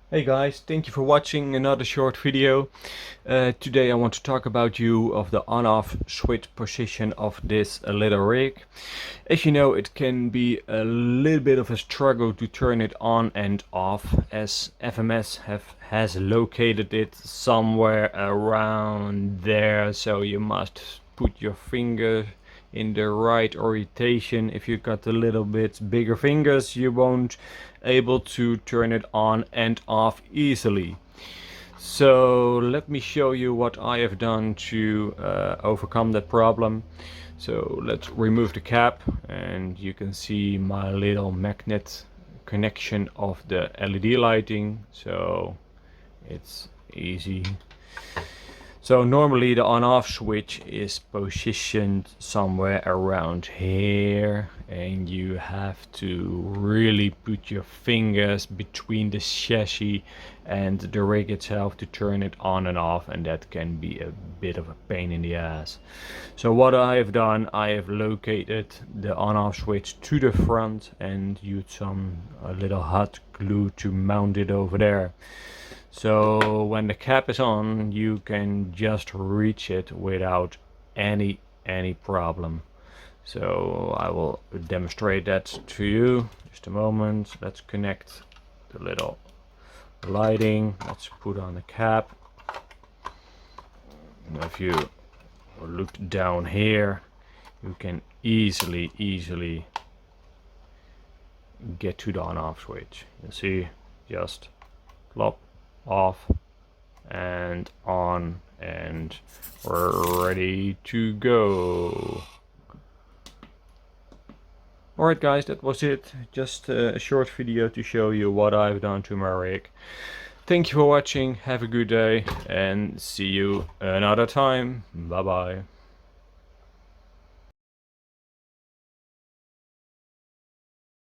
Hey guys, thank you for watching another short video. Today I want to talk about you of the on-off switch position of this little rig. As you know, it can be a little bit of a struggle to turn it on and off, as FMS has located it somewhere around there, so you must put your finger in the right orientation. If you got a little bit bigger fingers, you won't able to turn it on and off easily. So let me show you what I have done to overcome that problem. So let's remove the cap, and you can see my little magnet connection of the LED lighting, so it's easy. So normally the on-off switch is positioned somewhere around here, and you have to really put your fingers between the chassis and the rig itself to turn it on and off, and that can be a bit of a pain in the ass. So what I have done, I have located the on-off switch to the front and used some little hot glue to mount it over there. So when the cap is on, you can just reach it without any problem. So I will demonstrate that to you. Just a moment. Let's connect the little lighting. Let's put on the cap. And if you look down here, you can easily get to the on-off switch. You see, just plop, off and on, and we're ready to go. Alright guys, that was it. Just a short video to show you what I've done to my rig. Thank you for watching, have a good day, and see you another time. Bye bye.